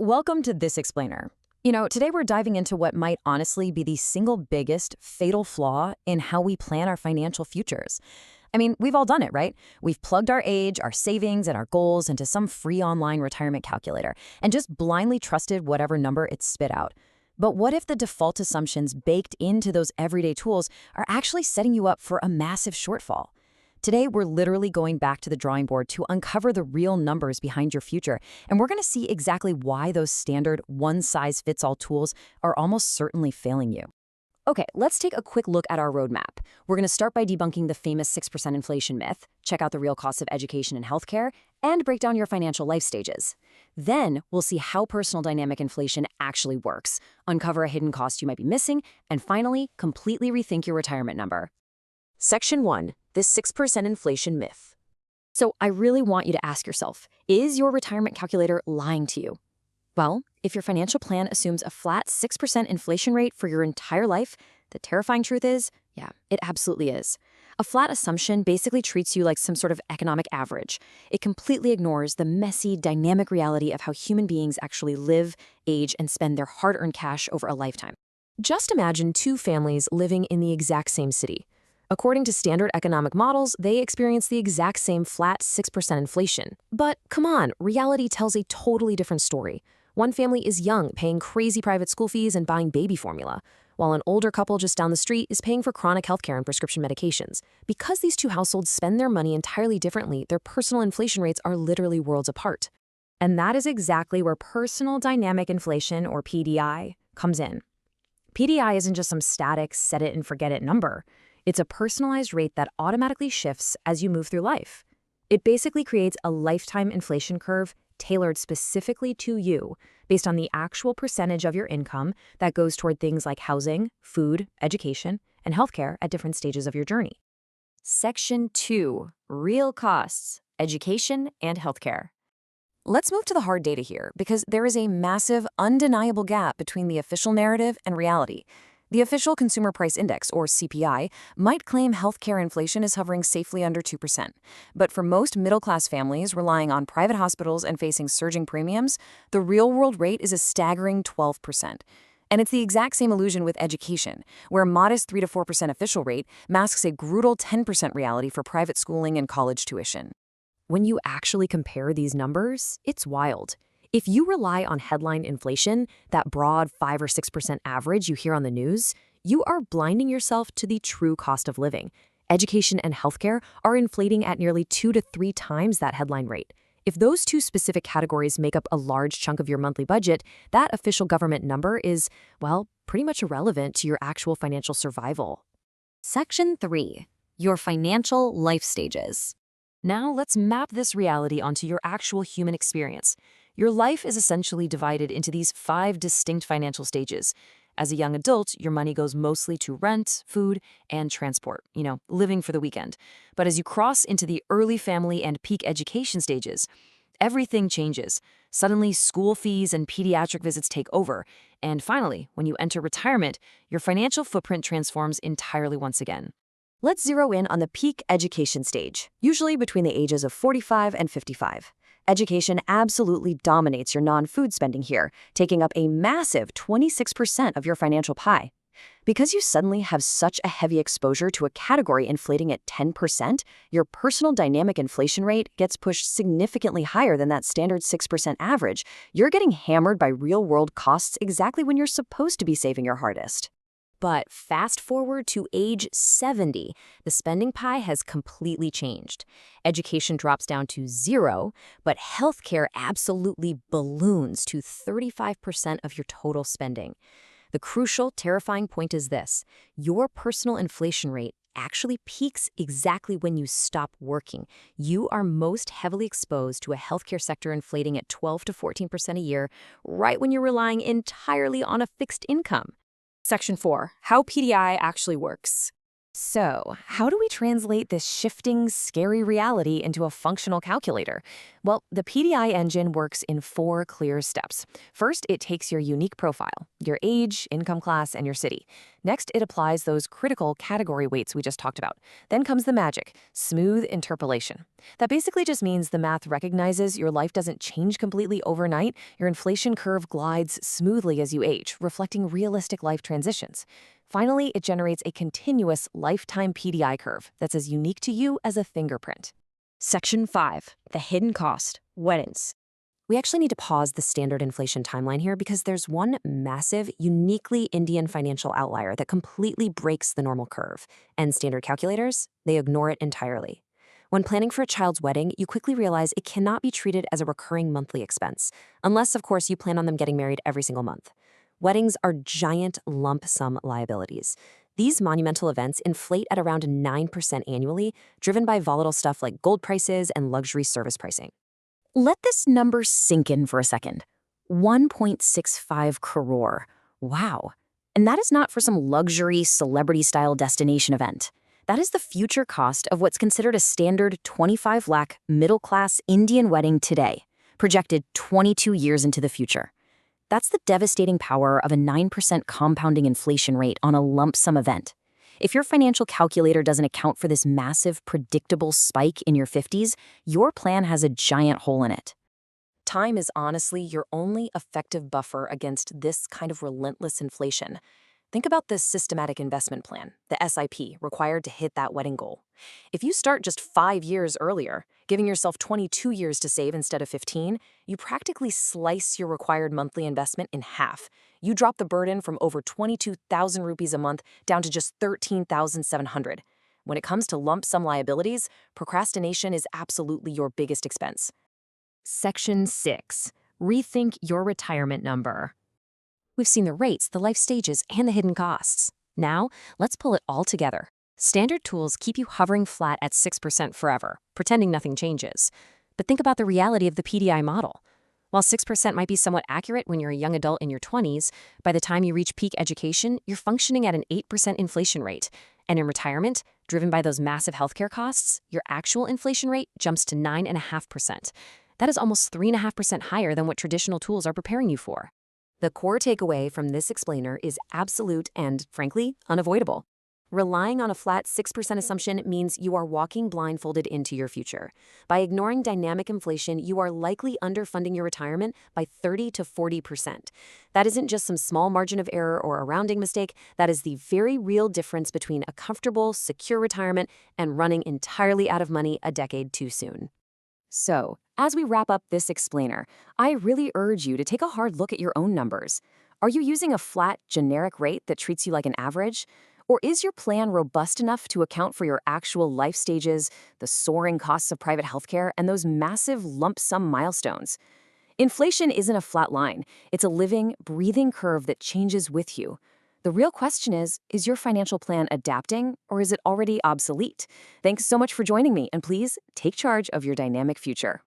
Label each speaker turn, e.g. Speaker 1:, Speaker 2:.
Speaker 1: Welcome to This Explainer. Today we're diving into what might honestly be the single biggest fatal flaw in how we plan our financial futures. We've all done it, right? We've plugged our age, our savings, and our goals into some free online retirement calculator and just blindly trusted whatever number it spit out. But what if the default assumptions baked into those everyday tools are actually setting you up for a massive shortfall? Today, we're literally going back to the drawing board to uncover the real numbers behind your future, and we're going to see exactly why those standard one-size-fits-all tools are almost certainly failing you. Okay, let's take a quick look at our roadmap. We're going to start by debunking the famous 6% inflation myth, check out the real costs of education and healthcare, and break down your financial life stages. Then, we'll see how personal dynamic inflation actually works, uncover a hidden cost you might be missing, and finally, completely rethink your retirement number. Section 1. This 6% inflation myth. So I really want you to ask yourself, is your retirement calculator lying to you? Well, if your financial plan assumes a flat 6% inflation rate for your entire life, the terrifying truth is, yeah, it absolutely is. A flat assumption basically treats you like some sort of economic average. It completely ignores the messy, dynamic reality of how human beings actually live, age, and spend their hard-earned cash over a lifetime. Just imagine two families living in the exact same city. According to standard economic models, they experience the exact same flat 6% inflation. But come on, reality tells a totally different story. One family is young, paying crazy private school fees and buying baby formula, while an older couple just down the street is paying for chronic healthcare and prescription medications. Because these two households spend their money entirely differently, their personal inflation rates are literally worlds apart. And that is exactly where personal dynamic inflation, or PDI, comes in. PDI isn't just some static, set-it-and-forget-it number. It's a personalized rate that automatically shifts as you move through life. It basically creates a lifetime inflation curve tailored specifically to you based on the actual percentage of your income that goes toward things like housing, food, education, and healthcare at different stages of your journey. Section 2. Real costs, education, and healthcare. Let's move to the hard data here because there is a massive, undeniable gap between the official narrative and reality. The official Consumer Price Index, or CPI, might claim healthcare inflation is hovering safely under 2%. But for most middle-class families relying on private hospitals and facing surging premiums, the real-world rate is a staggering 12%. And it's the exact same illusion with education, where a modest 3 to 4% official rate masks a brutal 10% reality for private schooling and college tuition. When you actually compare these numbers, it's wild. If you rely on headline inflation, that broad 5 or 6% average you hear on the news, you are blinding yourself to the true cost of living. Education and healthcare are inflating at nearly 2 to 3 times that headline rate. If those two specific categories make up a large chunk of your monthly budget, that official government number is, well, pretty much irrelevant to your actual financial survival. Section 3. Your financial life stages. Now let's map this reality onto your actual human experience. Your life is essentially divided into these 5 distinct financial stages. As a young adult, your money goes mostly to rent, food, and transport, living for the weekend. But as you cross into the early family and peak education stages, everything changes. Suddenly, school fees and pediatric visits take over. And finally, when you enter retirement, your financial footprint transforms entirely once again. Let's zero in on the peak education stage, usually between the ages of 45 and 55. Education absolutely dominates your non-food spending here, taking up a massive 26% of your financial pie. Because you suddenly have such a heavy exposure to a category inflating at 10%, your personal dynamic inflation rate gets pushed significantly higher than that standard 6% average. You're getting hammered by real-world costs exactly when you're supposed to be saving your hardest. But fast forward to age 70, the spending pie has completely changed. Education drops down to 0, but healthcare absolutely balloons to 35% of your total spending. The crucial, terrifying point is this: your personal inflation rate actually peaks exactly when you stop working. You are most heavily exposed to a healthcare sector inflating at 12 to 14% a year, right when you're relying entirely on a fixed income. Section 4. How PDI actually works.
Speaker 2: So, how do we translate this shifting, scary reality into a functional calculator? Well, the PDI engine works in 4 clear steps. First, it takes your unique profile, your age, income class, and your city. Next, it applies those critical category weights we just talked about. Then comes the magic, smooth interpolation. That basically just means the math recognizes your life doesn't change completely overnight. Your inflation curve glides smoothly as you age, reflecting realistic life transitions. Finally, it generates a continuous lifetime PDI curve that's as unique to you as a fingerprint.
Speaker 1: Section 5, the hidden cost, weddings.
Speaker 2: We actually need to pause the standard inflation timeline here because there's one massive, uniquely Indian financial outlier that completely breaks the normal curve. And standard calculators, they ignore it entirely. When planning for a child's wedding, you quickly realize it cannot be treated as a recurring monthly expense, unless, of course, you plan on them getting married every single month. Weddings are giant lump sum liabilities. These monumental events inflate at around 9% annually, driven by volatile stuff like gold prices and luxury service pricing.
Speaker 1: Let this number sink in for a second. 1.65 crore. Wow. And that is not for some luxury, celebrity-style destination event. That is the future cost of what's considered a standard 25 lakh middle-class Indian wedding today, projected 22 years into the future. That's the devastating power of a 9% compounding inflation rate on a lump sum event. If your financial calculator doesn't account for this massive, predictable spike in your 50s, your plan has a giant hole in it. Time is honestly your only effective buffer against this kind of relentless inflation. Think about this systematic investment plan, the SIP, required to hit that wedding goal. If you start just 5 years earlier, giving yourself 22 years to save instead of 15, you practically slice your required monthly investment in half. You drop the burden from over 22,000 rupees a month down to just 13,700. When it comes to lump sum liabilities, procrastination is absolutely your biggest expense.
Speaker 2: Section 6. Rethink your retirement number. We've seen the rates, the life stages, and the hidden costs. Now, let's pull it all together. Standard tools keep you hovering flat at 6% forever, pretending nothing changes. But think about the reality of the PDI model. While 6% might be somewhat accurate when you're a young adult in your 20s, by the time you reach peak education, you're functioning at an 8% inflation rate. And in retirement, driven by those massive healthcare costs, your actual inflation rate jumps to 9.5%. That is almost 3.5% higher than what traditional tools are preparing you for. The core takeaway from this explainer is absolute and, frankly, unavoidable. Relying on a flat 6% assumption means you are walking blindfolded into your future. By ignoring dynamic inflation, you are likely underfunding your retirement by 30 to 40%. That isn't just some small margin of error or a rounding mistake. That is the very real difference between a comfortable, secure retirement and running entirely out of money a decade too soon. So, as we wrap up this explainer, I really urge you to take a hard look at your own numbers. Are you using a flat, generic rate that treats you like an average? Or is your plan robust enough to account for your actual life stages, the soaring costs of private healthcare, and those massive lump sum milestones? Inflation isn't a flat line. It's a living, breathing curve that changes with you. The real question is your financial plan adapting, or is it already obsolete? Thanks so much for joining me, and please take charge of your dynamic future.